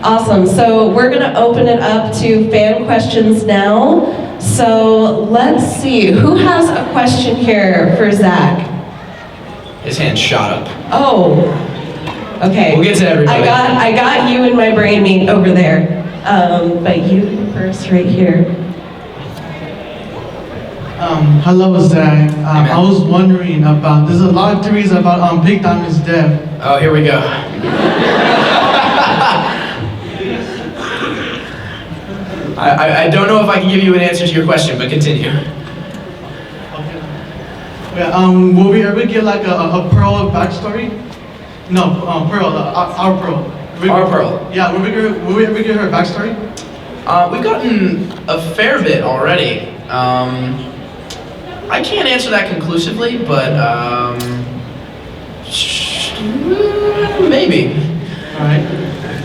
Awesome. So we're going to open it up to fan questions now. So let's see. Who has a question here for Zach? His hand shot up. Oh. Okay. We'll get to everybody. I got you in my brain meat over there. But you first right here. Hello, Zach. I was wondering about, there's a lot of theories about Big Diamond's death. Oh, here we go. I don't know if I can give you an answer to your question, but continue. Okay. Yeah, will we ever get like a Pearl backstory? No, Pearl, our Pearl. Our Pearl? Yeah, will we ever get her backstory? We've gotten a fair bit already. I can't answer that conclusively, but maybe. Alright.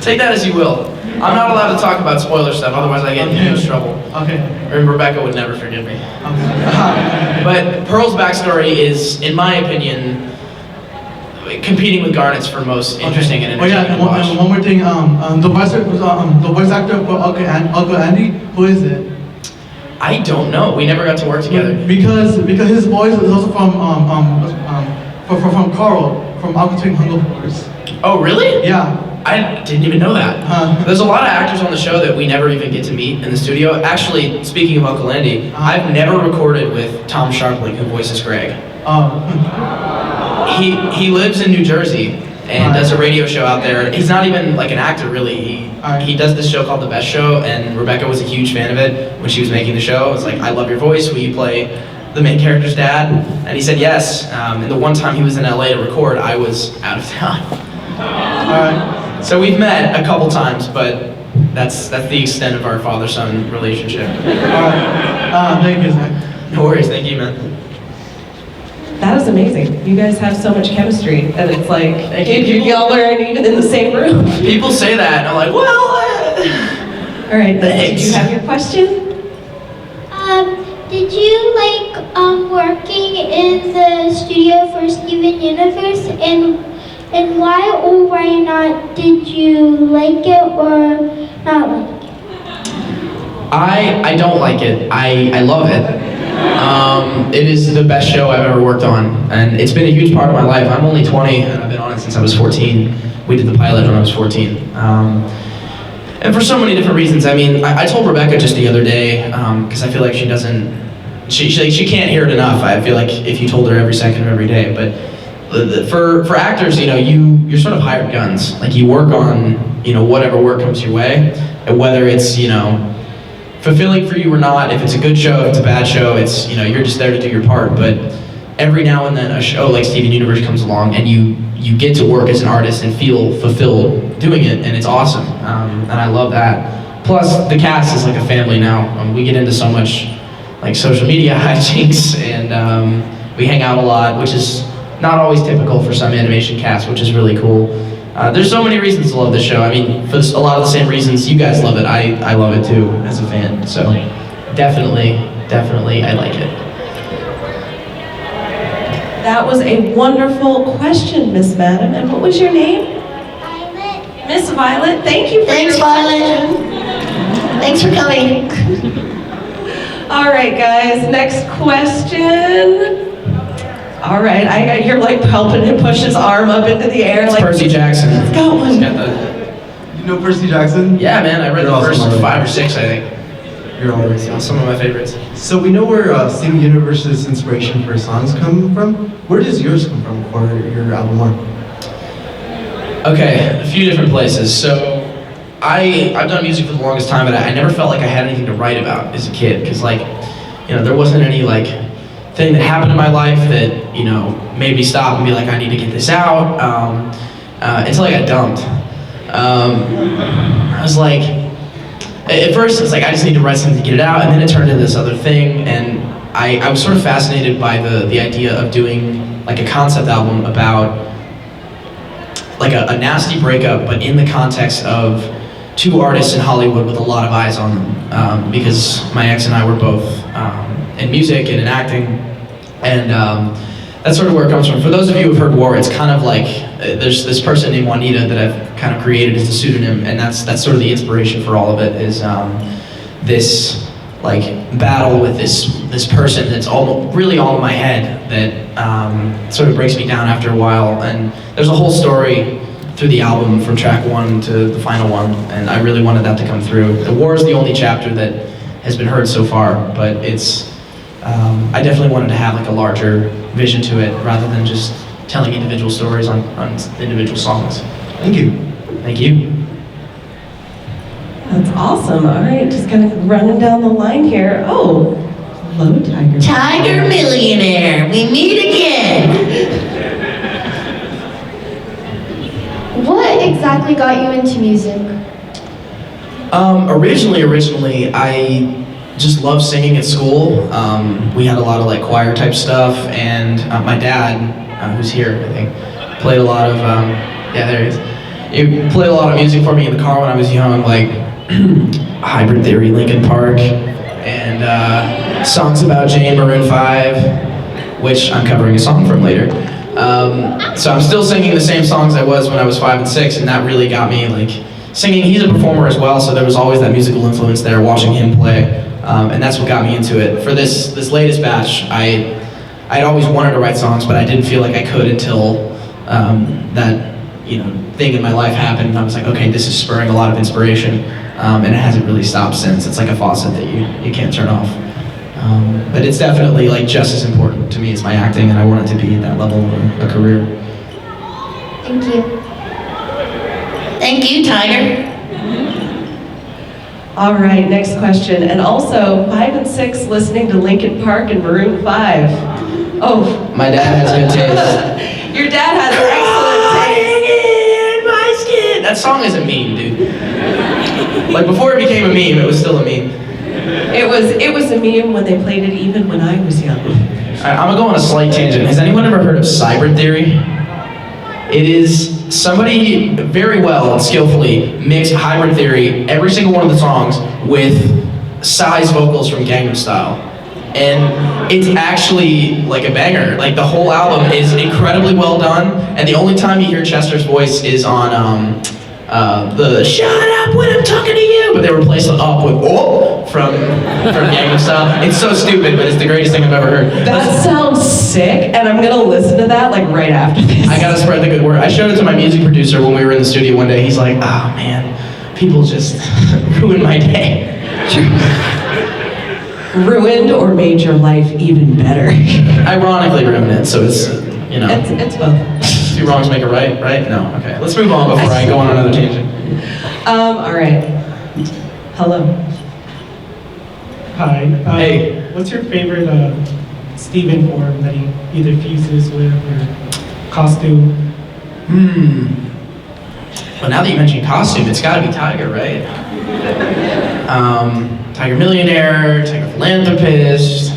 Take that as you will. I'm not allowed to talk about spoiler stuff, otherwise I get in huge trouble. Okay. And Rebecca would never forgive me. Okay. But Pearl's backstory is, in my opinion, competing with Garnet's for most interesting and entertaining to watch. And one more thing, the voice actor for Uncle Andy, who is it? I don't know. We never got to work together. Because his voice is also from Carl from Aqua Hunger Force. Oh, really? Yeah. I didn't even know that. There's a lot of actors on the show that we never even get to meet in the studio. Actually, speaking of Uncle Andy, I've never recorded with Tom Sharpling, who voices Greg. He lives in New Jersey and does a radio show out there. He's not even like an actor, really. He does this show called The Best Show, and Rebecca was a huge fan of it when she was making the show. It was like, I love your voice, will you play the main character's dad? And he said yes. And the one time he was in LA to record, I was out of town. So we've met a couple times, but that's the extent of our father-son relationship. Thank you, Zach. No worries, thank you, man. That was amazing. You guys have so much chemistry, and it's like, y'all aren't even in the same room. People say that, and I'm like, well, All right, did you have your question? Did you like working in the studio for Steven Universe, and why or why not did you like it or not like it? I don't like it. I love it. It is the best show I've ever worked on, and it's been a huge part of my life. I'm only 20, and I've been on it since I was 14. We did the pilot when I was 14. And for so many different reasons. I mean, I told Rebecca just the other day, because I feel like she can't hear it enough. I feel like if you told her every second of every day. But for actors, you know, you're sort of hired guns. Like, you work on, you know, whatever work comes your way, and whether it's, you know, fulfilling for you or not, if it's a good show, if it's a bad show, it's, you know, you're just there to do your part. But every now and then a show like Steven Universe comes along and you get to work as an artist and feel fulfilled doing it, and it's awesome. And I love that. Plus, the cast is like a family now. We get into so much like social media hijinks, and we hang out a lot, which is not always typical for some animation casts, which is really cool. There's so many reasons to love this show. I mean, for a lot of the same reasons you guys love it, I love it too as a fan. So definitely, I like it. That was a wonderful question, Miss Madam. And what was your name? Violet. Miss Violet, thank you for Thanks, your Violet. Thanks for coming. All right, guys, next question. All right, you're like helping him push his arm up into the air. It's like, Percy Jackson. Let's go one. He's got the... You know Percy Jackson? Yeah, man, I read You're the awesome, first Marley. 5 or 6, I think. You're always Some of my favorites. So we know where Steven Universe's inspiration for songs come from. Where does yours come from for your album One? Okay, a few different places. So I've done music for the longest time, but I never felt like I had anything to write about as a kid, because, like, you know, there wasn't any like thing that happened in my life that, you know, made me stop and be like, I need to get this out, until I got dumped. I was like, at first it's like, I just need to write something to get it out, and then it turned into this other thing, and I was sort of fascinated by the idea of doing like a concept album about like a nasty breakup, but in the context of 2 artists in Hollywood with a lot of eyes on them, because my ex and I were both in music and in acting, and that's sort of where it comes from. For those of you who've heard War, it's kind of like, there's this person named Juanita that I've kind of created as a pseudonym, and that's sort of the inspiration for all of it. Is this like battle with this person that's really all in my head that sort of breaks me down after a while. And there's a whole story through the album from track 1 to the final one, and I really wanted that to come through. The war is the only chapter that has been heard so far, but it's I definitely wanted to have like a larger vision to it rather than just telling individual stories on individual songs. Thank you. Thank you. That's awesome. All right, just kind of running down the line here. Oh, hello, Tiger. Tiger Millionaire, we meet again. What exactly got you into music? Originally, I just loved singing at school. We had a lot of like choir type stuff, and my dad, who's here, I think, played a lot of, yeah, there he is. He played a lot of music for me in the car when I was young, like Hybrid Theory, Linkin Park, and songs about Jane, Maroon 5, which I'm covering a song from later. So I'm still singing the same songs I was when I was 5 and 6, and that really got me like singing. He's a performer as well, so there was always that musical influence there, watching him play, and that's what got me into it. For this latest batch, I'd always wanted to write songs, but I didn't feel like I could until that thing in my life happened, and I was like, okay, this is spurring a lot of inspiration, and it hasn't really stopped since. It's like a faucet that you can't turn off. But it's definitely like just as important to me as my acting, and I want it to be at that level of a career. Thank you. Thank you, Tiger. All right, next question. And also, 5 and 6 listening to Linkin Park and Maroon 5. Oh. My dad has good taste. Your dad has excellent taste. In my skin. That song is a meme, dude. Like before it became a meme, it was still a meme. It was a meme when they played it even when I was young. All right, I'm gonna go on a slight tangent. Has anyone ever heard of hybrid theory? It is somebody very well and skillfully mixed hybrid theory, every single one of the songs, with Psy's vocals from Gangnam Style. And it's actually like a banger. Like the whole album is incredibly well done, and the only time you hear Chester's voice is on the "Shut up when I'm talking to you," but they replaced it up with "Oh" from Gangnam Style. It's so stupid, but it's the greatest thing I've ever heard. That sounds sick, and I'm gonna listen to that like right after this. I gotta spread the good word. I showed it to my music producer when we were in the studio one day. He's like, "Oh man, people just ruined my day." Ruined or made your life even better? Ironically ruined it, so it's, It's both. 2 wrongs make a right, right? No, okay. Let's move on before I go on another tangent. All right. Hello. Hi. Hey. What's your favorite Steven form that he either fuses with or costume? Well, now that you mention costume, it's gotta be Tiger, right? Tiger Millionaire, Tiger Philanthropist,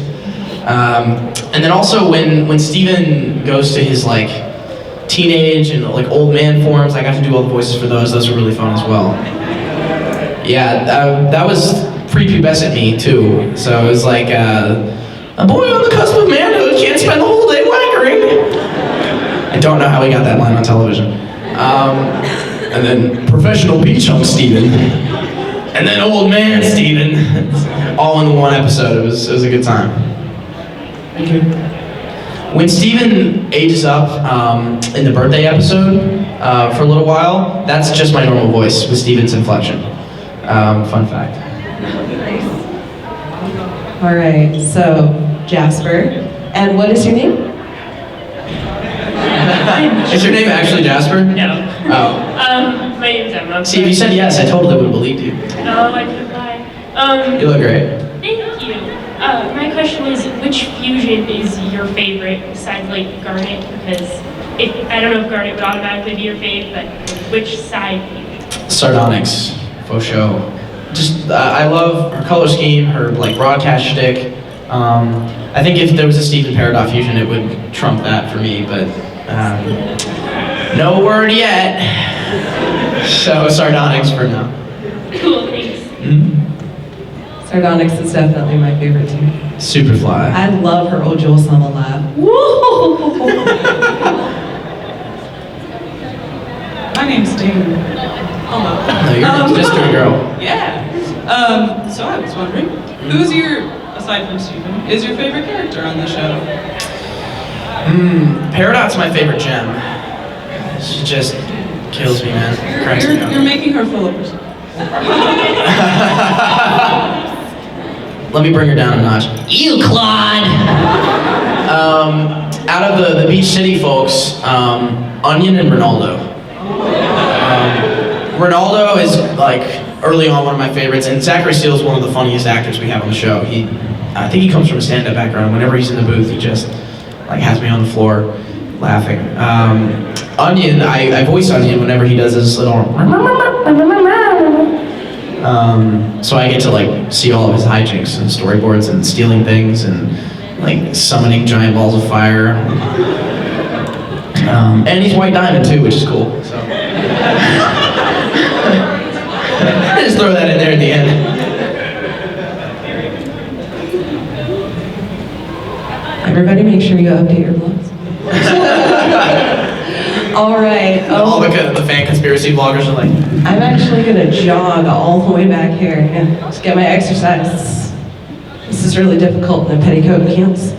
and then also when Steven goes to his like teenage and like old man forms, I got to do all the voices for those. Those were really fun as well. Yeah, that was prepubescent me too. So it was like a boy on the cusp of manhood can't spend the whole day wanking. I don't know how he got that line on television. And then professional P-Chunk Steven. And then old man Steven. All in one episode. It was a good time. Thank you. When Steven ages up in the birthday episode for a little while, that's just my normal voice with Steven's inflection. Fun fact. All right, so Jasper. And what is your name? Is your name actually Jasper? No. Oh. My name's Emma. See, if you said yes, I totally would have believed you. No, I couldn't lie. You look great. Thank you. My question is, which fusion is your favorite besides like Garnet? Because I don't know if Garnet would automatically be your fave, but which side fusion? Sardonyx, faux show. Just, I love her color scheme, her like broadcast shtick. I think if there was a Stephen Peridot fusion, it would trump that for me, but no word yet. So Sardonyx for now. Cool, thanks. Sardonyx is definitely my favorite too. Superfly. I love her Ojo Sama laugh. Woo! My name's Dana. Hello. No, you're just a girl. Yeah. So I was wondering, who's your, aside from Steven, is your favorite character on the show? Peridot's my favorite gem. She just kills me, man. Cracks me up. You're making her full of herself. Let me bring her down a notch. You, Claude! Out of the Beach City folks, Onion and Ronaldo. Ronaldo is like early on one of my favorites, and Zachary Steele is one of the funniest actors we have on the show. I think he comes from a stand-up background. Whenever he's in the booth, he just like has me on the floor laughing. Onion, I voice Onion whenever he does his little. So I get to like see all of his hijinks and storyboards and stealing things and like summoning giant balls of fire. And he's White Diamond too, which is cool. So just throw that in there at the end. Everybody make sure you update your blogs. All right. All the fan conspiracy bloggers are like, I'm actually gonna jog all the way back here and just get my exercise. This is really difficult in a petticoat and heels.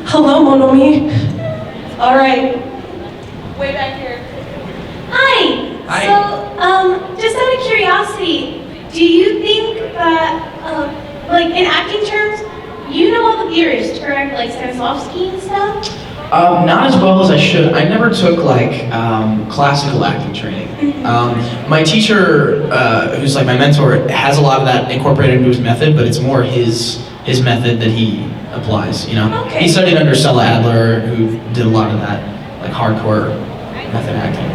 Hello, mon ami. All right. Way back here. Hi. Hi. So, just out of curiosity, do you think that, like in acting terms, you know all the theorists, correct? Like Stanislavski and stuff? not as well as I should. I never took like classical acting training. My teacher, who's like my mentor, has a lot of that incorporated into his method, but it's more his method that he applies. You know, Okay. he studied under Stella Adler, who did a lot of that like hardcore method acting.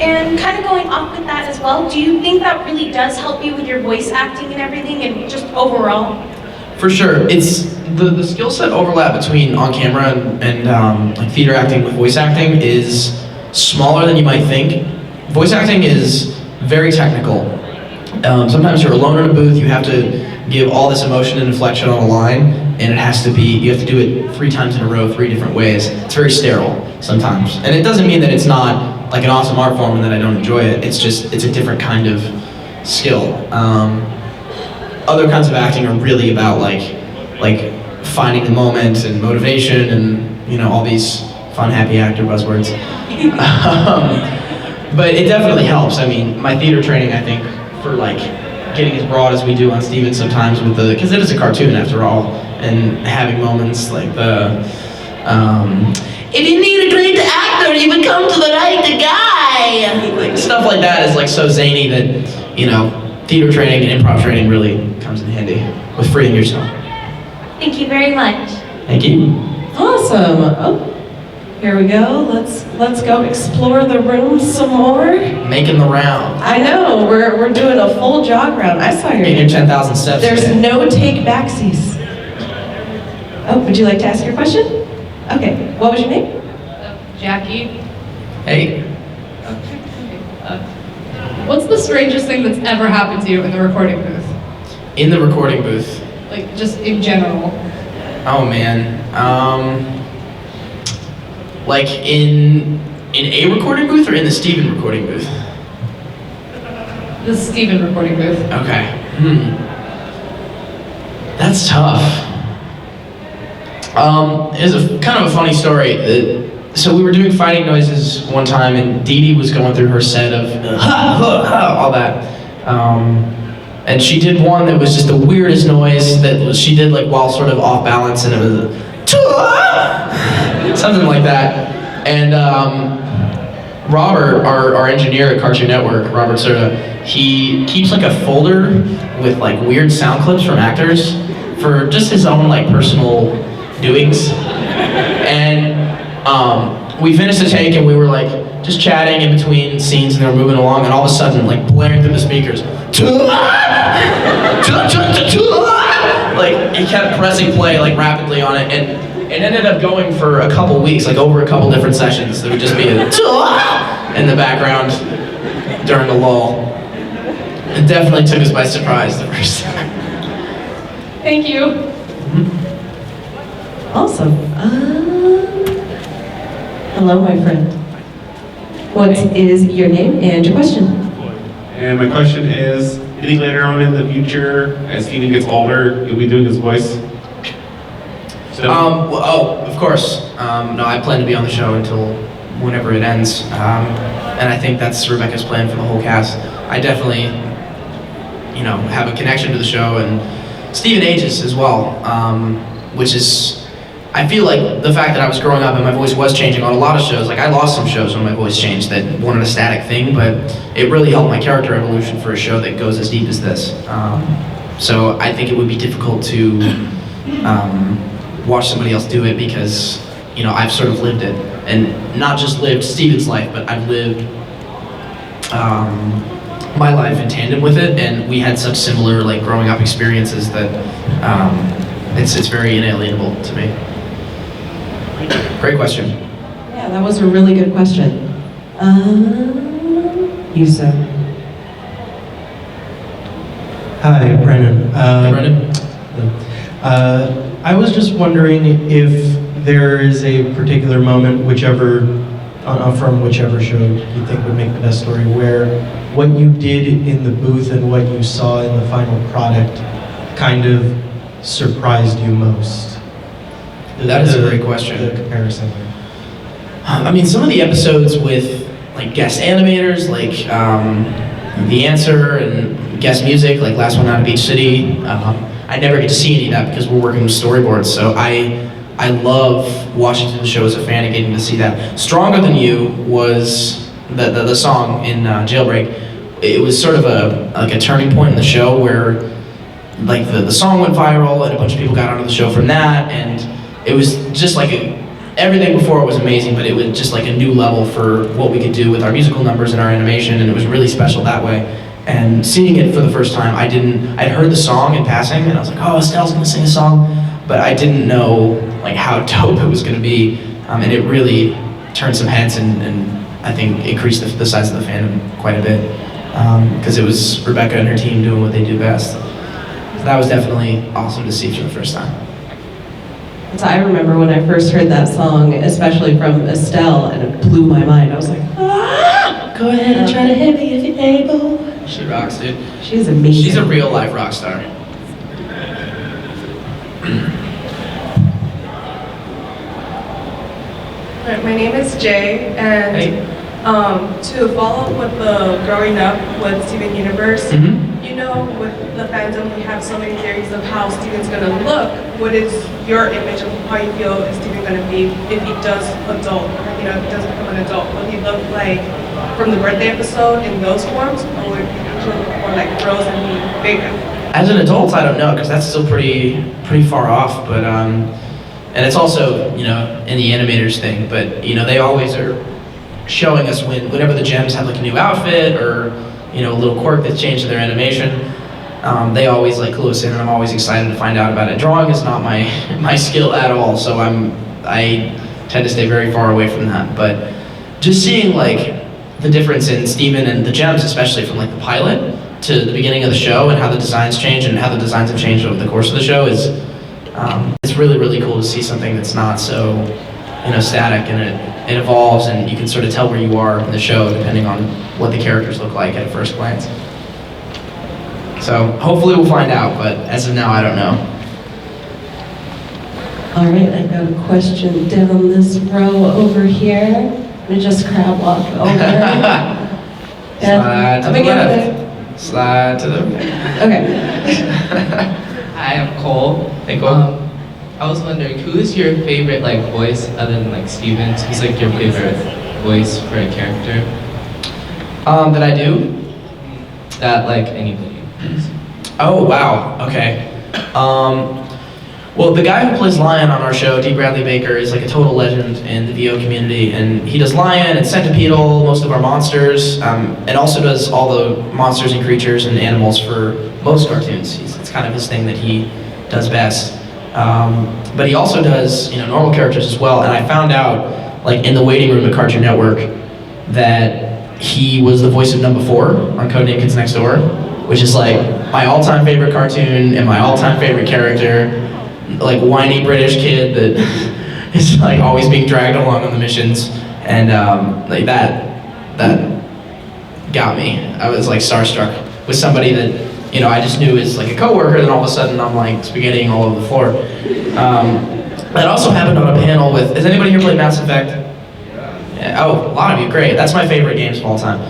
And kind of going off with that as well, do you think that really does help you with your voice acting and everything and just overall? For sure, it's the skill set overlap between on camera and like theater acting with voice acting is smaller than you might think. Voice acting is very technical. Sometimes you're alone in a booth, you have to give all this emotion and inflection on a line, and it has to be, you have to do it 3 times in a row, 3 different ways. It's very sterile sometimes. And it doesn't mean that it's not like an awesome art form and that I don't enjoy it. It's just, it's a different kind of skill. Other kinds of acting are really about like finding the moment and motivation and, you know, all these fun, happy actor buzzwords. But it definitely helps. I mean, my theater training, I think, for like getting as broad as we do on Steven sometimes with the, because it is a cartoon after all, and having moments like the, If you need a great actor, you would come to the right guy. like stuff like that is like so zany that, you know, theater training and improv training really comes in handy with freeing yourself. Thank you very much. Thank you. Awesome. Oh, here we go. Let's go explore the room some more. Making the round. I know, we're doing a full jog round. I saw your Getting your 10,000 steps. There's today. no take backsies. Oh, would you like to ask your question? Okay, what was your name? Jackie, Hey. what's the strangest thing that's ever happened to you in the recording booth? In the recording booth. Like, just in general. Oh man. Like in a recording booth or in the Steven recording booth? The Steven recording booth. Okay. That's tough. It's a kind of a funny story. So we were doing fighting noises one time, and Dee Dee was going through her set of all that. And she did one that was just the weirdest noise that she did like while sort of off balance, and it was something like that. And Robert, our engineer at Cartoon Network, Robert Serta, he keeps like a folder with like weird sound clips from actors for just his own like personal doings. And we finished the take and we were like just chatting in between scenes and they were moving along, and all of a sudden like blaring through the speakers, like he kept pressing play like rapidly on it, and it ended up going for a couple weeks, like over a couple different sessions. There would just be a in the background during the lull. It definitely took us by surprise the first time. Thank you. Awesome. Hello, my friend. What is your name and your question? And my question is, do you think later on in the future, as Steven gets older, you'll be doing his voice? Of course. No, I plan to be on the show until whenever it ends. And I think that's Rebecca's plan for the whole cast. I definitely, have a connection to the show, and Steven ages as well, which is, I feel like the fact that I was growing up and my voice was changing on a lot of shows, like I lost some shows when my voice changed that weren't a static thing, but it really helped my character evolution for a show that goes as deep as this. So I think it would be difficult to watch somebody else do it because, I've sort of lived it. And not just lived Steven's life, but I've lived my life in tandem with it, and we had such similar growing up experiences that it's very inalienable to me. Great question. Yeah, that was a really good question. Yusuf. Hi, Brennan. Hey, Brennan. I was just wondering if there is a particular moment, from whichever show you think would make the best story, where what you did in the booth and what you saw in the final product kind of surprised you most. That is a great question. The comparison. Some of the episodes with guest animators, The Answer and guest music, Last One Out of Beach City. I never get to see any of that because we're working with storyboards. So I love watching the show as a fan and getting to see that. Stronger Than You was the song in Jailbreak. It was sort of a turning point in the show where the song went viral and a bunch of people got onto the show from that, and it was just everything before it was amazing, but it was just a new level for what we could do with our musical numbers and our animation, and it was really special that way. And seeing it for the first time, I'd heard the song in passing, and I was like, oh, Estelle's gonna sing a song, but I didn't know how dope it was gonna be, and it really turned some heads and I think increased the size of the fandom quite a bit, because it was Rebecca and her team doing what they do best. So that was definitely awesome to see for the first time. So I remember when I first heard that song, especially from Estelle, and it blew my mind. I was like, ah! Go ahead and try to hit me if you're able. She rocks, dude. She's amazing. She's a real life rock star. My name is Jay, and to follow up with the growing up with Steven Universe, with the fandom, we have so many theories of how Steven's going to look. What is your image of how you feel is Steven going to be if he does adult, if he does become an adult? Will he look like from the birthday episode in those forms, or would he look more like Rose and be bigger? As an adult, I don't know, because that's still pretty far off, but and it's also, in the animators thing, but, they always are showing us whenever the gems have a new outfit or, a little quirk that's changed to their animation, they always clue us in, and I'm always excited to find out about it. Drawing is not my skill at all, so I tend to stay very far away from that, but just seeing the difference in Steven and the gems, especially from the pilot to the beginning of the show and how the designs change and how the designs have changed over the course of the show is, it's really, really cool to see something that's not so, static, and it evolves, and you can sort of tell where you are in the show depending on what the characters look like at a first glance. So hopefully we'll find out, but as of now, I don't know. All right, I got a question down this row over here. I'm gonna just crab walk over. Slide to the left. Slide to the right. Okay. Hi, I'm Cole. Hey, Cole. I was wondering, who is your favorite voice other than Steven's? Who's your favorite voice for a character? That I do? That anybody. Oh wow. Okay. Well, the guy who plays Lion on our show, D. Bradley Baker, is a total legend in the VO community, and he does Lion and Centipedal, most of our monsters, and also does all the monsters and creatures and animals for most cartoons. It's kind of his thing that he does best. But he also does, normal characters as well. And I found out, in the waiting room at Cartoon Network, that he was the voice of Number 4 on Codename Kids Next Door, which is my all-time favorite cartoon and my all-time favorite character. Whiny British kid that is always being dragged along on the missions, and that got me. I was like starstruck with somebody that, you know, I just knew as like a coworker, then all of a sudden I'm like spaghettiing all over the floor. That also happened on a panel with, has anybody here played Mass Effect? Yeah, oh, a lot of you, great. That's my favorite games of all time.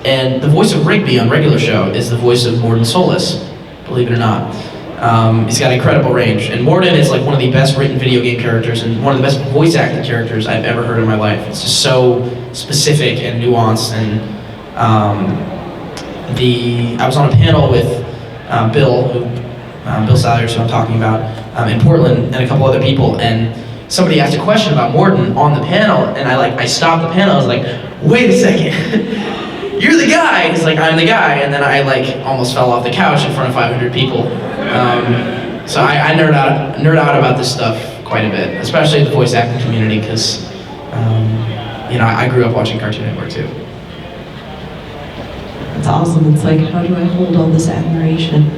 And the voice of Rigby on regular show is the voice of Morden Solis, believe it or not. He's got incredible range. And Morden is like one of the best written video game characters and one of the best voice acting characters I've ever heard in my life. It's just so specific and nuanced. And I was on a panel with Bill Salyers, who I'm talking about, in Portland, and a couple other people, and somebody asked a question about Morden on the panel, and I stopped the panel. I was like, wait a second, you're the guy. He's like, I'm the guy, and then I like almost fell off the couch in front of 500 people. So I nerd out about this stuff quite a bit, especially in the voice acting community, because you know, I grew up watching Cartoon Network too. It's awesome. It's like, how do I hold all this admiration?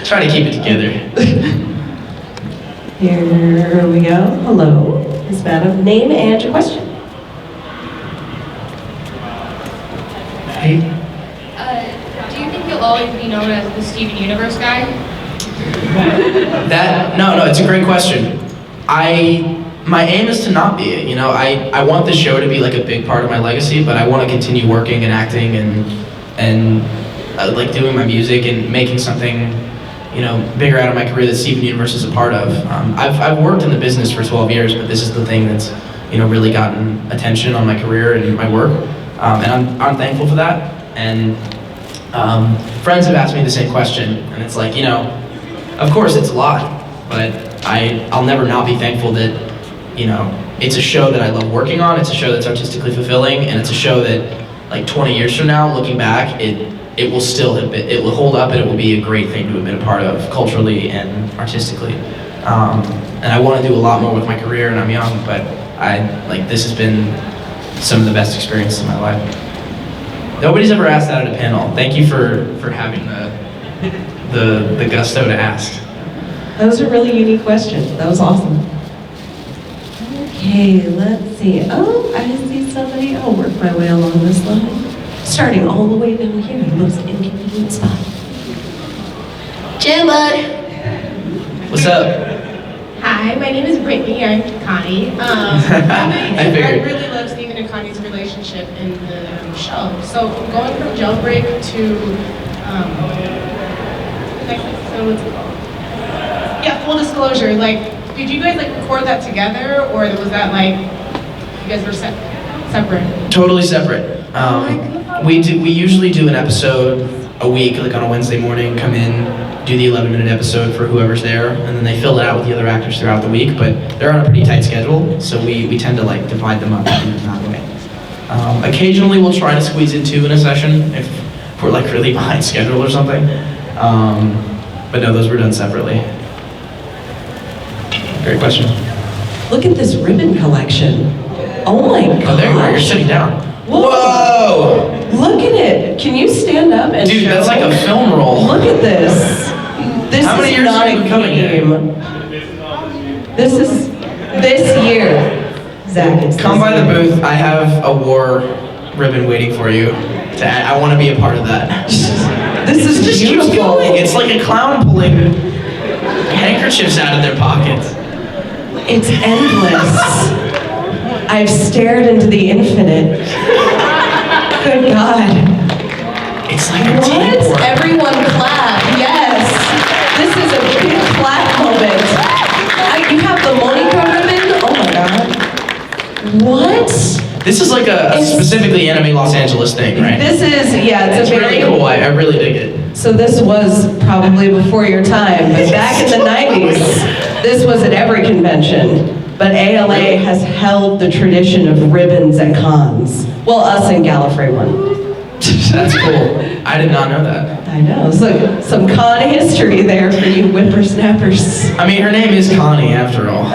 Try to keep it together. Here we go. Hello, Miss Madam. Name and your question. Hey. Do you think you'll always be known as the Steven Universe guy? No, it's a great question. My aim is to not be it. You know, I want the show to be like a big part of my legacy, but I want to continue working and acting and like doing my music and making something, you know, bigger out of my career that Steven Universe is a part of. I've worked in the business for 12 years, but this is the thing that's, you know, really gotten attention on my career and my work, and I'm thankful for that. And friends have asked me the same question, and it's like, you know, of course it's a lot, but I'll never not be thankful that, you know, it's a show that I love working on, it's a show that's artistically fulfilling, and it's a show that, like 20 years from now, looking back, it will still have been, it will hold up, and it will be a great thing to have been a part of culturally and artistically. And I want to do a lot more with my career, and I'm young, but this has been some of the best experiences of my life. Nobody's ever asked that at a panel. Thank you for having the gusto to ask. That was a really unique question. That was awesome. Okay, let's see. Oh, I see somebody. I'll work my way along this line. Starting all the way down here, the most inconvenient spot. Jim, bud. What's up? Hi, my name is Brittany. I'm Connie. I really love Steven and Connie's relationship in the show. So going from Jailbreak to what's it called? Yeah, full disclosure. Like, did you guys like record that together, or was that like you guys were separate? Totally separate. We usually do an episode a week, like on a Wednesday morning. Come in, do the 11-minute episode for whoever's there, and then they fill it out with the other actors throughout the week. But they're on a pretty tight schedule, so we tend to like divide them up in that way. Occasionally, we'll try to squeeze in 2 in a session if we're like really behind schedule or something. But no, those were done separately. Great question. Look at this ribbon collection. Oh my gosh. Oh, there you are. You're sitting down. Whoa! Look at it. Can you stand up and Dude, show? that's like a film roll. Look at this. This How many is years not have a you been coming game. This is this year. Zach, it's Come by the booth. I have a war ribbon waiting for you. I want to be a part of that. This is just beautiful. keeps going. It's like a clown pulling handkerchiefs out of their pockets. It's endless. I've stared into the infinite. Good God. It's like a what? teamwork. Everyone clap. Yes. This is a big clap moment. You have the Monica ribbon? Oh my God. What? This is like a specifically Anime Los Angeles thing, right? This is, yeah, it's a very really cool. I really dig it. So this was probably before your time, but back in the 90s, this was at every convention. But ALA has held the tradition of ribbons at cons. Well, us and Gallifrey won. That's cool. I did not know that. I know. So some con history there for you whippersnappers. I mean, her name is Connie, after all.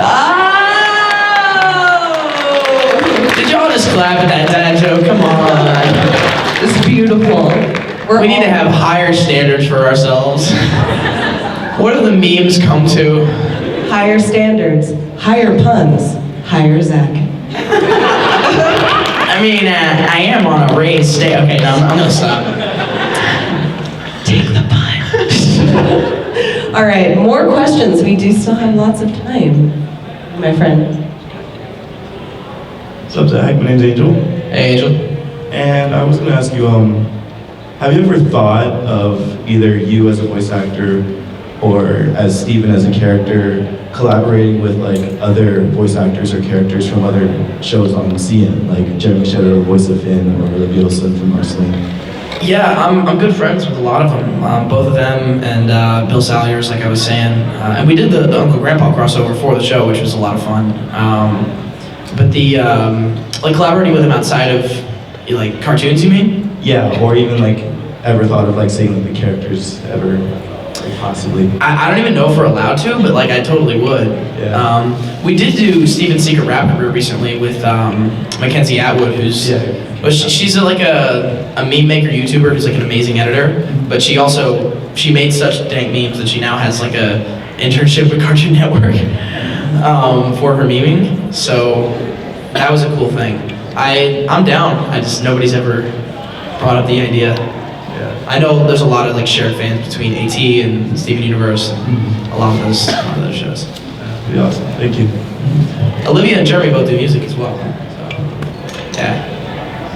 Did y'all just clap at that dad joke? Come on. It's beautiful. We need to have higher standards for ourselves. What do the memes come to? Higher standards, higher puns, higher Zach. I mean, I am on a raised state. Okay, no, I'm gonna stop. Take the pun. All right, more questions. We do still have lots of time, my friend. What's up, Zach? My name's Angel. Hey, Angel. And I was gonna ask you, have you ever thought of either you as a voice actor or as Steven as a character collaborating with like other voice actors or characters from other shows on CN, like Jeremy Shetter, voice of Finn, or Olivia Olson from Marceline? Yeah, I'm good friends with a lot of them, both of them and Bill Salyers, like I was saying. And we did the Uncle Grandpa crossover for the show, which was a lot of fun. But the, like collaborating with them outside of, like cartoons, you mean? Yeah, or even like ever thought of like saying like the characters ever, like, possibly? I don't even know if we're allowed to, but like I totally would. Yeah. We did do Steven's secret rap career recently with Mackenzie Atwood, who's she's like a meme maker YouTuber who's like an amazing editor, but she made such dank memes that she now has like a internship with Cartoon Network for her memeing. So that was a cool thing. I'm down. Nobody's ever brought up the idea. Yeah. I know there's a lot of like shared fans between AT and Steven Universe and a lot of those shows. Pretty awesome. Thank you. Olivia and Jeremy both do music as well. So, yeah.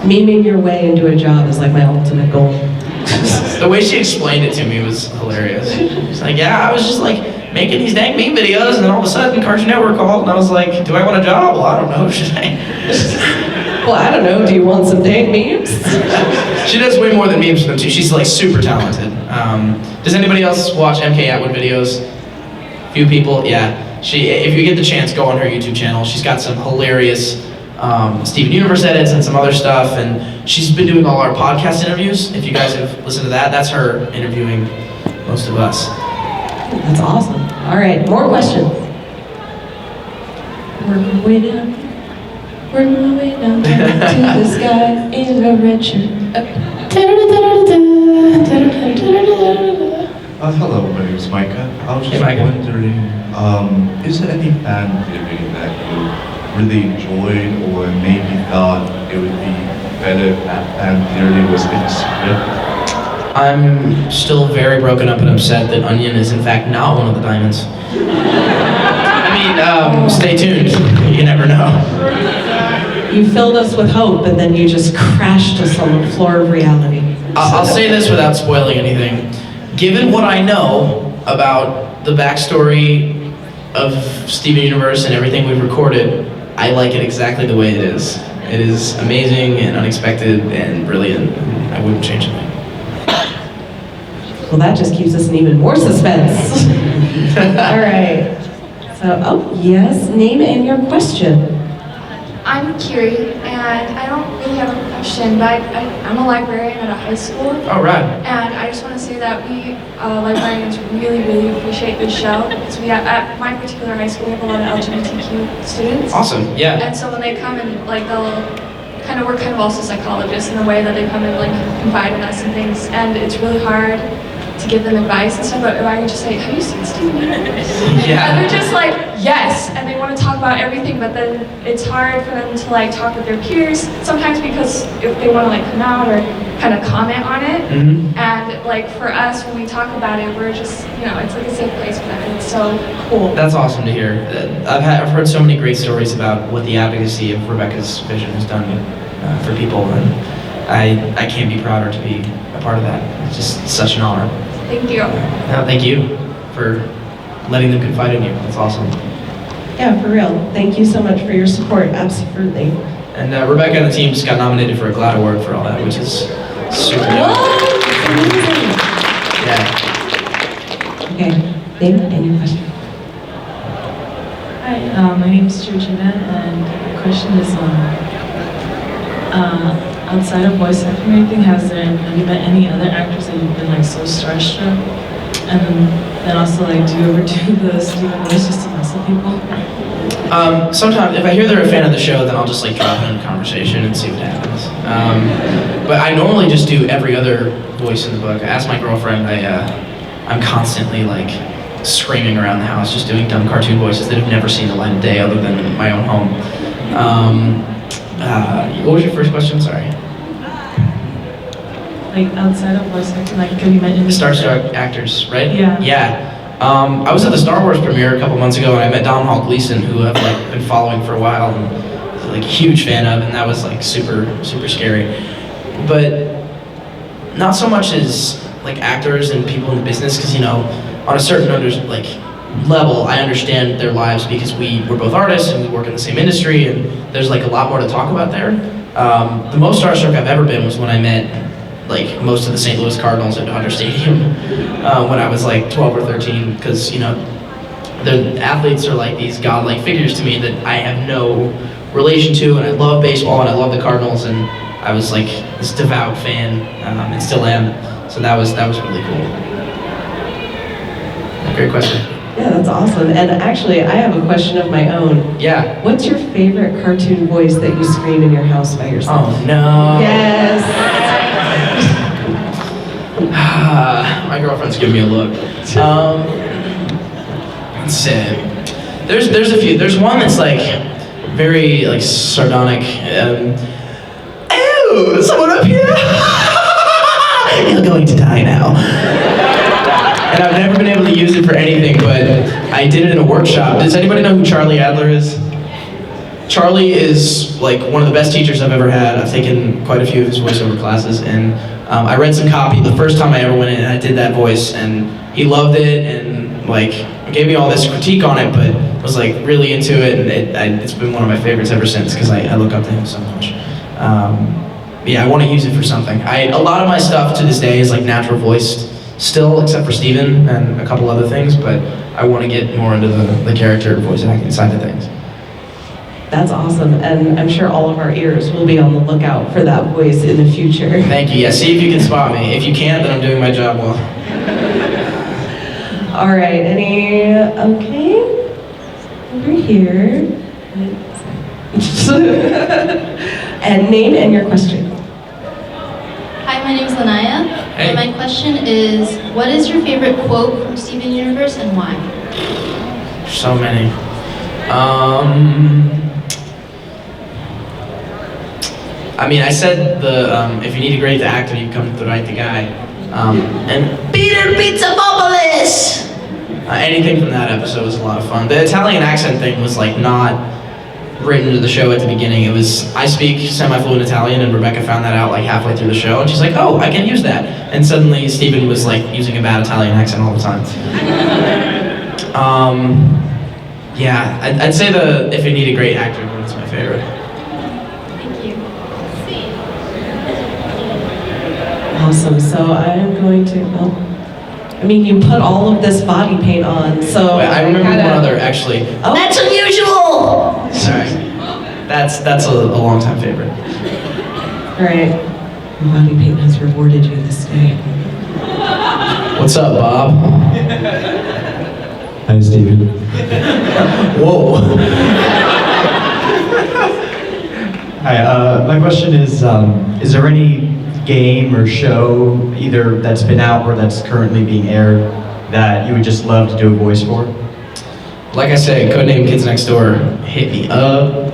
Memeing your way into a job is like my ultimate goal. The way she explained it to me was hilarious. She's like, yeah, I was just like making these dang meme videos, and then all of a sudden Cartoon Network called, and I was like, do I want a job? Well, I don't know, should I? Well, I don't know, do you want some dang memes? She does way more than memes for them too. She's like super talented. Does anybody else watch MK Atwood videos? Few people, yeah. If you get the chance, go on her YouTube channel. She's got some hilarious Steven Universe edits and some other stuff, and she's been doing all our podcast interviews. If you guys have listened to that, that's her interviewing most of us. That's awesome. All right, more questions. Work my way down. Work my way down to the sky in a red shirt. Hello, my name is Micah. I was just wondering, is there any fan theory that you really enjoyed or maybe thought it would be better if that fan theory was in a script? I'm still very broken up and upset that Onion is in fact not one of the diamonds. I mean, stay tuned. You never know. You filled us with hope, and then you just crashed us on the floor of reality. I'll say this without spoiling anything. Given what I know about the backstory of Steven Universe and everything we've recorded, I like it exactly the way it is. It is amazing and unexpected and brilliant. I wouldn't change a thing. Well, that just keeps us in even more suspense. All right. So, yes, name and your question. I'm Kiri, and I don't really have a question, but I'm a librarian at a high school. Oh, right. And I just want to say that we librarians really, really appreciate this show, because we at my particular high school, we have a lot of LGBTQ students. Awesome, yeah. And so when they come and we're kind of also psychologists in the way that they come and confide in us and things, and it's really hard to give them advice and stuff, but I would just say, have you seen Steven Universe? Yeah. And they're just like, yes, and they want to talk about everything, but then it's hard for them to talk with their peers, sometimes because if they want to come out or kind of comment on it, and for us, when we talk about it, we're just, it's like a safe place for them, and it's so cool. That's awesome to hear. I've heard so many great stories about what the advocacy of Rebecca's vision has done for people, and I can't be prouder to be a part of that. It's just such an honor. Thank you. No, thank you for letting them confide in you. That's awesome. Yeah, for real. Thank you so much for your support. Absolutely. And Rebecca and the team just got nominated for a GLAAD Award for all that, which is super What? Amazing. Yeah. Okay, David, any question? Hi, my name is Georgina, and the question is, outside of voice acting or anything, have you met any other actors that you've been so starstruck? And then also, do you ever do the Steven voice just to mess with people? Sometimes, if I hear they're a fan of the show, then I'll just drop in a conversation and see what happens. But I normally just do every other voice in the book. I asked my girlfriend, I'm constantly screaming around the house, just doing dumb cartoon voices that have never seen the light of day other than my own home. What was your first question? Sorry. Like outside of voice acting, like have you met any Starstruck actors, right? Yeah. Yeah. I was at the Star Wars premiere a couple months ago, and I met Callison, who I've like been following for a while, and like a huge fan of, and that was like super scary. But not so much as like actors and people in the business, because on a certain level, I understand their lives because we're both artists and we work in the same industry, and there's like a lot more to talk about there. The most starstruck I've ever been was when I met like most of the St. Louis Cardinals at Dodger Stadium when I was like 12 or 13, because the athletes are like these godlike figures to me that I have no relation to, and I love baseball and I love the Cardinals, and I was like this devout fan and still am. So that was really cool. Great question. Yeah, that's awesome. And actually, I have a question of my own. Yeah. What's your favorite cartoon voice that you scream in your house by yourself? Oh no. Yes. My girlfriend's giving me a look. Let's see. There's a few. There's one that's like very like sardonic. Ew, someone up here? You're going to die now. And I've never been able to use it for anything, but I did it in a workshop. Does anybody know who Charlie Adler is? Charlie is like one of the best teachers I've ever had. I've taken quite a few of his voiceover classes, and I read some copy the first time I ever went in, and I did that voice, and he loved it, and like gave me all this critique on it, but was like really into it, and it's been one of my favorites ever since, because I look up to him so much. Yeah, I want to use it for something. A lot of my stuff to this day is like natural voiced still, except for Steven and a couple other things, but I want to get more into the character voice acting side of things. That's awesome, and I'm sure all of our ears will be on the lookout for that voice in the future. Thank you. Yeah, see if you can spot me. If you can't, then I'm doing my job well. All right, okay? Over here. And name and your question. Hi, my name is Lanaya. Hey. And my question is, what is your favorite quote from Steven Universe and why? So many. I mean, I said if you need a great actor, you come to the right guy. And Peter Pizzabopoulos! Anything from that episode was a lot of fun. The Italian accent thing was like not written into the show at the beginning. It was, I speak semi-fluent Italian, and Rebecca found that out like halfway through the show, and she's like, oh, I can use that. And suddenly Steven was like using a bad Italian accent all the time. Yeah, I'd say if you need a great actor, that's my favorite. Thank you. Awesome, so I'm going to, you put all of this body paint on, so... Wait, I remember one other, actually. Oh. That's unusual! Sorry. That's a long-time favorite. All right, body paint has rewarded you this day. What's up, Bob? Hi, Steven. Whoa. Hi, my question is there any game or show, either that's been out or that's currently being aired, that you would just love to do a voice for? Like I said, Codename Kids Next Door, hit me up.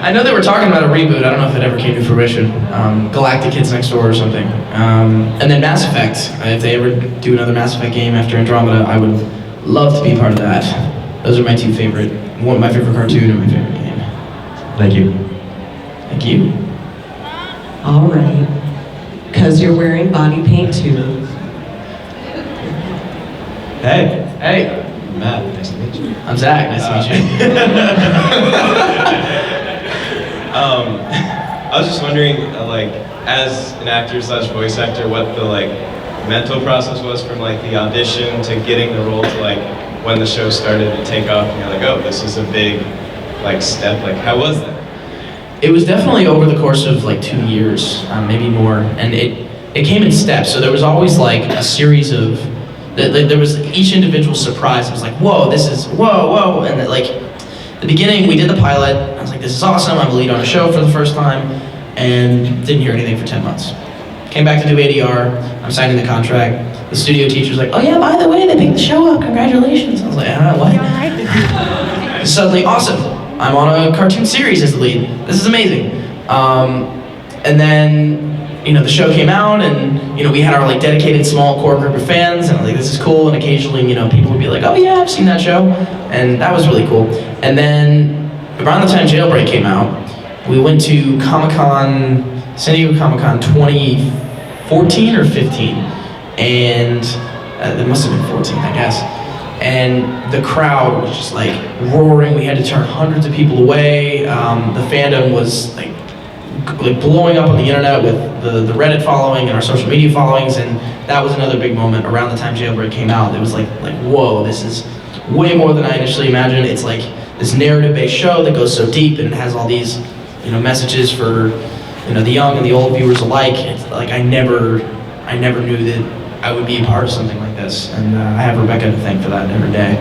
I know they were talking about a reboot. I don't know if it ever came to fruition. Galactic Kids Next Door or something. And then Mass Effect. If they ever do another Mass Effect game after Andromeda, I would love to be part of that. Those are my two favorite. My favorite cartoon and my favorite game. Thank you. Thank you. All right, because you're wearing body paint too. Hey. Hey. Matt, nice to meet you. I'm Zach, nice to meet you. I was just wondering, as an actor / voice actor, what the mental process was from the audition to getting the role to when the show started to take off, and you're like, oh, this is a big step. How was that? It was definitely over the course of 2 years, maybe more, and it came in steps. So there was always a series of, there was each individual surprise. It was whoa, this is, whoa, and the beginning, we did the pilot. I was like, this is awesome. I'm a lead on a show for the first time, and didn't hear anything for 10 months. Came back to do ADR. I'm signing the contract. The studio teacher's like, oh yeah, by the way, they picked the show up. Congratulations. I was like, what? Suddenly, awesome. I'm on a cartoon series as the lead. This is amazing. And then, the show came out, and we had our like dedicated small core group of fans, and I was like, this is cool. And occasionally, people would be like, oh yeah, I've seen that show, and that was really cool. And then around the time Jailbreak came out, we went to Comic-Con, San Diego Comic-Con 2014 or 15, and it must have been 14, I guess. And the crowd was just like roaring. We had to turn hundreds of people away. The fandom was like blowing up on the internet with the Reddit following and our social media followings, and that was another big moment around the time Jailbreak came out. It was like whoa, this is way more than I initially imagined. It's like this narrative-based show that goes so deep, and it has all these messages for the young and the old viewers alike. It's like I never knew that I would be a part of something like this, and I have Rebecca to thank for that every day.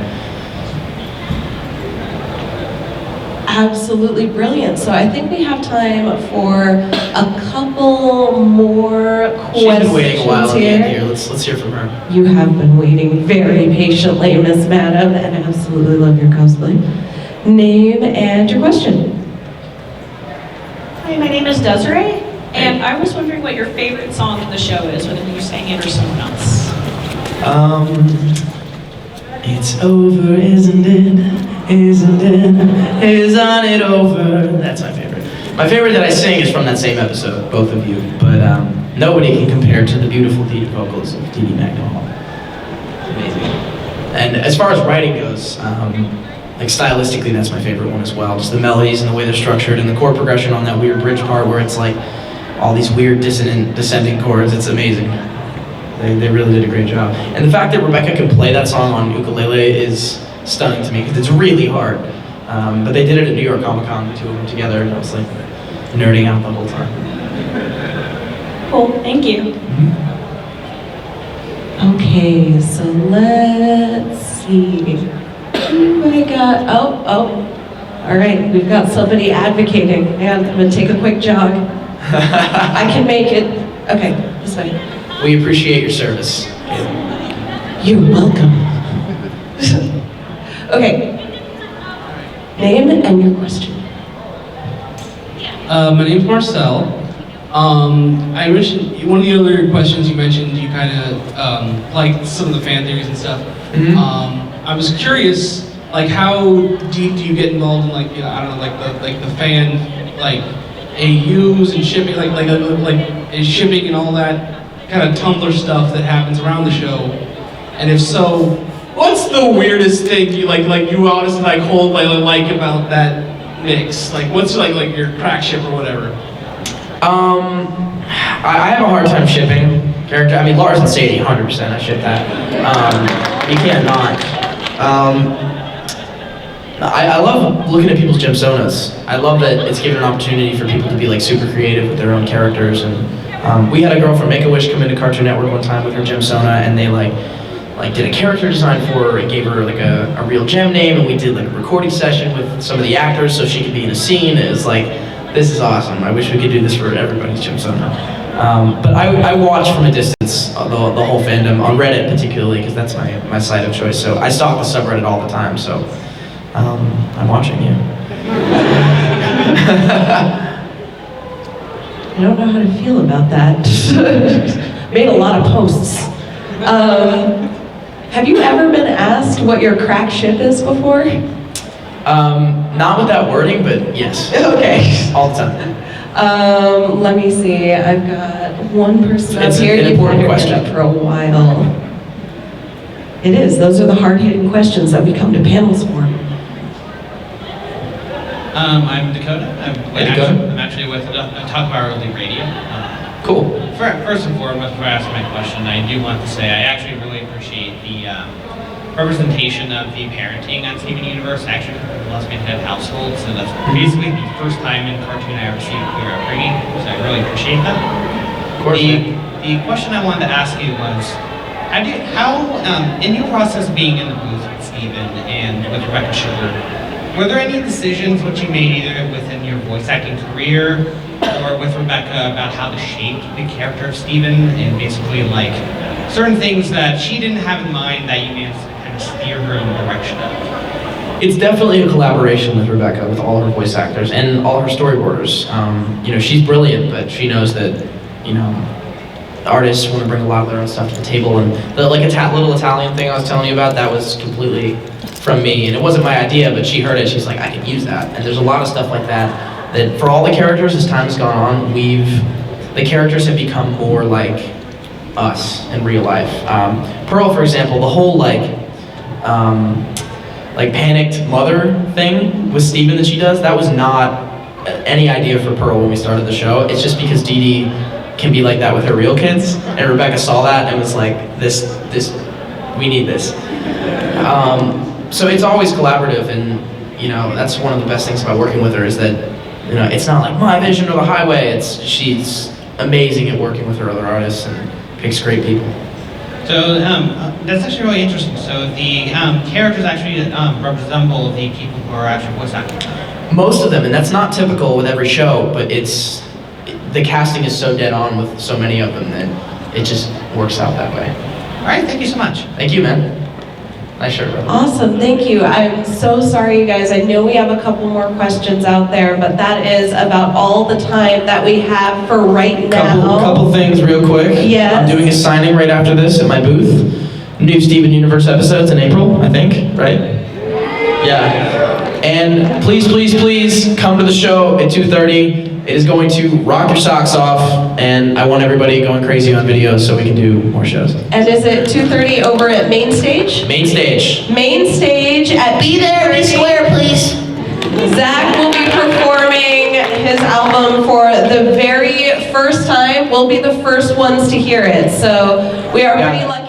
Absolutely brilliant. So I think we have time for a couple more questions. She's been waiting a while at the end here. Let's hear from her. You have been waiting very patiently, Miss Madam, and I absolutely love your cosplay. Name and your question. Hi, my name is Desiree, and I was wondering what your favorite song in the show is, whether you sang it or someone else. It's over, isn't it? Isn't it? Isn't it over? That's my favorite. My favorite that I sing is from that same episode, both of you, but nobody can compare to the beautiful vocals of Dee Dee McDowell. Amazing. And as far as writing goes, like stylistically, that's my favorite one as well. Just the melodies and the way they're structured, and the chord progression on that weird bridge part where it's like all these weird dissonant descending chords. It's amazing. They really did a great job. And the fact that Rebecca can play that song on ukulele is stunning to me, because it's really hard. But they did it at New York Comic Con, the two of them together, and I was like nerding out the whole time. Cool, thank you. Okay, so let's see. Who I got? Oh. All right, we've got somebody advocating. And I'm gonna take a quick jog. I can make it. Okay, this way. We appreciate your service. You're welcome. Okay. Name and your question. My name's Marcel. I mentioned one of the other questions you mentioned. You kind of liked some of the fan theories and stuff. I was curious, like, how deep do you get involved in, like, I don't know, like the fan, like AUs and shipping, like shipping and all that kind of Tumblr stuff that happens around the show? And if so, what's the weirdest thing you you honestly hold like about that mix? Like, what's like your crack ship or whatever? I have a hard time shipping character. I mean, Lars and Sadie, 100%. I ship that. You can't not. I love looking at people's gemstonas. I love that it's given an opportunity for people to be like super creative with their own characters. And we had a girl from Make-A-Wish come into Cartoon Network one time with her gemstona, and they like did a character design for her and gave her like a real gem name, and we did like a recording session with some of the actors so she could be in a scene. It was like, this is awesome. I wish we could do this for everybody's gemstona. But I watch from a distance the whole fandom, on Reddit particularly, because that's my site of choice. So I stalk the subreddit all the time, so I'm watching you. I don't know how to feel about that. Made a lot of posts. Have you ever been asked what your crack ship is before? Not with that wording, but yes. Okay. All the time. Let me see. I've got one person up It's here. an You've important had your question. hand up for a while. It is. Those are the hard-hitting questions that we come to panels for. I'm Dakota. I'm actually with Talk About Early Radio. Cool. First and foremost, before I ask my question, I do want to say I actually really appreciate the representation of the parenting on Steven Universe, actually from a lesbian-head household. So that's basically the first time in cartoon I ever see queer upbringing, so I really appreciate that. Of course. The question I wanted to ask you was, in your process being in the booth with Steven and with Rebecca Sugar, were there any decisions which you made either within your voice acting career or with Rebecca about how to shape the character of Steven, and basically like certain things that she didn't have in mind that you managed to kind of steer her in the direction of? It's definitely a collaboration with Rebecca, with all her voice actors and all her storyboarders. You know, she's brilliant, but she knows that, you know, artists want to bring a lot of their own stuff to the table. And the like little Italian thing I was telling you about, that was completely from me, and it wasn't my idea, but she heard it. She's like, I can use that. And there's a lot of stuff like that. That for all the characters, as time has gone on, the characters have become more like us in real life. Pearl, for example, the whole like panicked mother thing with Steven that she does, that was not any idea for Pearl when we started the show. It's just because Dee Dee can be like that with her real kids, and Rebecca saw that and was like, we need this. So it's always collaborative, and you know, that's one of the best things about working with her is that, you know, it's not like my vision or the highway. She's amazing at working with her other artists and picks great people. So that's actually really interesting. So the characters actually resemble the people who are actually voice acting. Most of them, and that's not typical with every show, but the casting is so dead on with so many of them that it just works out that way. All right, thank you so much. Thank you, man. Nice shirt, brother. Awesome, thank you. I'm so sorry, you guys. I know we have a couple more questions out there, but that is about all the time that we have for right now. Couple things real quick. Yes. I'm doing a signing right after this at my booth. New Steven Universe episodes in April, I think, right? Yeah. And please, please, please come to the show at 2:30. It is going to rock your socks off, and I want everybody going crazy on videos so we can do more shows. And is it 2:30 over at Main Stage? Main Stage. Main Stage at Be there, be square, please. Zach will be performing his album for the very first time. We'll be the first ones to hear it, so we are pretty lucky.